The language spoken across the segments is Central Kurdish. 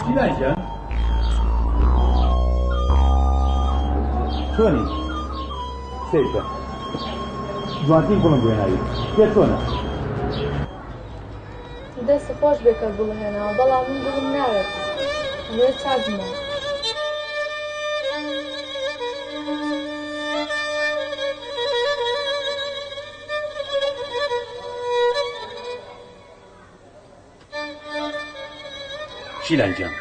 شیلانجان چۆنی سێکە جوانترین بڵم بێناوی پێ چۆنە دەستی خۆش بێکە بڵهێنەوە بەڵام من بڵم ناوێت وێ چاردمەوە شیلانجان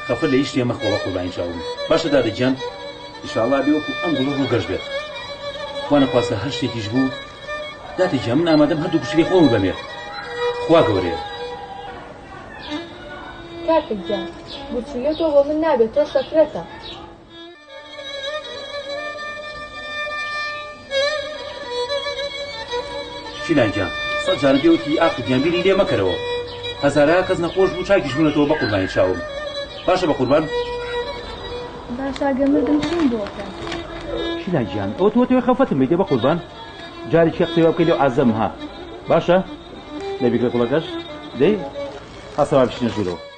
خەفە لە هیچ شتێ مەخۆوە قوربانی چاوم باشە دادەگیان ئینشاڵڵا بێوەکو ئەم گوڵ ڕووگەشت بێت خوا نەخواستە هەر شتێکیش بوو دادەگیان من ئامادەم هەردوو گوشتێ خۆم بەمێ خوا گەورەیە کاکە گیان گوچوویە تۆ بۆ من نابێت تۆ سەکرەتە شیلانجان سەد جارە پێوتی ئاخر گیانبیری لێ مەکەرەوە هەزارها کەس نەخۆش بوو چاکیش بوونەتەوە بە قوربانی چاوم باشە بە قوربان باش ئاگەمردم چین بۆکە شیلانجان ئەوە تۆ خەفەتم بیدێ بە قوربان جارێکی قسەوە بکەی لێو عەزەم ها باشە نەبیگرە کوڵەکەش دەی هەسەوا بشینە ژوورەوە